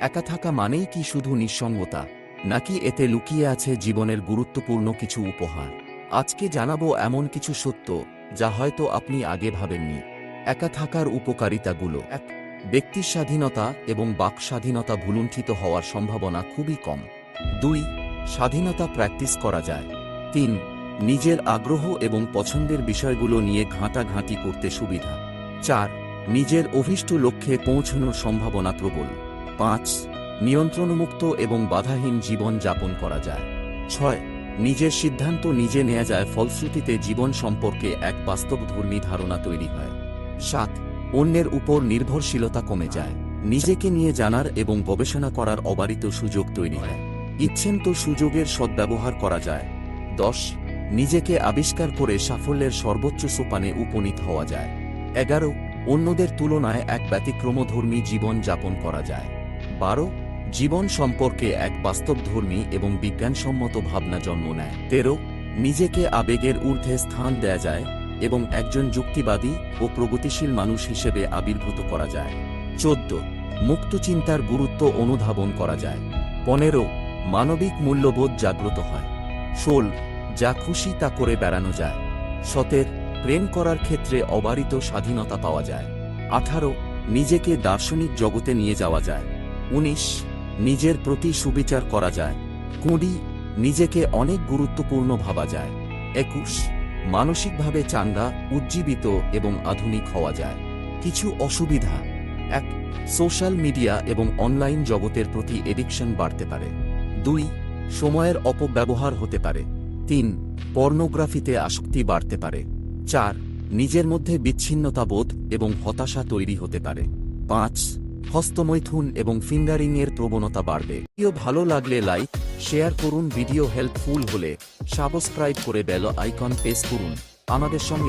একা থাকা মানেই কি শুধু নিঃসঙ্গতা, নাকি এতে লুকিয়ে আছে জীবনের গুরুত্বপূর্ণ কিছু উপহার? আজকে জানাবো এমন কিছু সত্য যা হয়তো আপনি আগে ভাবেননি। একা থাকার উপকারিতাগুলো: ১. ব্যক্তির স্বাধীনতা এবং বাক স্বাধীনতা ভুলুণ্ঠিত হওয়ার সম্ভাবনা খুবই কম। ২. স্বাধীনতা প্র্যাকটিস করা যায়। ৩. নিজের আগ্রহ এবং পছন্দের বিষয়গুলো নিয়ে ঘাঁটাঘাঁটি করতে সুবিধা। ৪. নিজের অভীষ্ট লক্ষ্যে পৌঁছানোর সম্ভাবনা প্রবল। ৫. নিয়ন্ত্রণমুক্ত এবং বাধাহীন জীবন যাপন করা যায়। ৬. নিজের সিদ্ধান্ত নিজে নেওয়া যায়, ফলশ্রুতিতে জীবন সম্পর্কে এক বাস্তবধর্মী ধারণা তৈরি হয়। ৭. অন্যের উপর নির্ভরশীলতা কমে যায়। নিজেকে নিয়ে জানার এবং গবেষণা করার অবারিত সুযোগ তৈরি হয়। ইচ্ছেন তো সুযোগের সদ্ব্যবহার করা যায়। ১০. নিজেকে আবিষ্কার করে সাফল্যের সর্বোচ্চ সোপানে উপনীত হওয়া যায়। ১১. অন্যদের তুলনায় এক ব্যতিক্রমধর্মী জীবন যাপন করা যায়। ১২. জীবন সম্পর্কে এক বাস্তবধর্মী এবং বিজ্ঞানসম্মত ভাবনা জন্ম নেয়। ১৩. নিজেকে আবেগের ঊর্ধ্বে স্থান দেয়া যায় এবং একজন যুক্তিবাদী ও প্রগতিশীল মানুষ হিসেবে আবির্ভূত করা যায়। ১৪. মুক্ত চিন্তার গুরুত্ব অনুধাবন করা যায়। ১৫. মানবিক মূল্যবোধ জাগ্রত হয়। ১৬. যা খুশি তা করে বেড়ানো যায়। ১৭. প্রেম করার ক্ষেত্রে অবারিত স্বাধীনতা পাওয়া যায়। ১৮. নিজেকে দার্শনিক জগতে নিয়ে যাওয়া যায়। ১৯. নিজের প্রতি সুবিচার করা যায়। ২০. নিজেকে অনেক গুরুত্বপূর্ণ ভাবা যায়। ২১. মানসিকভাবে চাঙ্গা, উজ্জীবিত এবং আধুনিক হওয়া যায়। কিছু অসুবিধা: ১. সোশ্যাল মিডিয়া এবং অনলাইন জগতের প্রতি এডিকশন বাড়তে পারে। ২. সময়ের অপব্যবহার হতে পারে। ৩. পর্নোগ্রাফিতে আসক্তি বাড়তে পারে। ৪. নিজের মধ্যে বিচ্ছিন্নতাবোধ এবং হতাশা তৈরি হতে পারে। ৫. হস্তমৈথুন এবং ফিঙ্গারিংয়ের প্রবণতা বাড়বে। ভিডিও ভালো লাগলে লাইক, শেয়ার করুন। ভিডিও হেল্পফুল হলে সাবস্ক্রাইব করে বেল আইকন প্রেস করুন। আমাদের সঙ্গে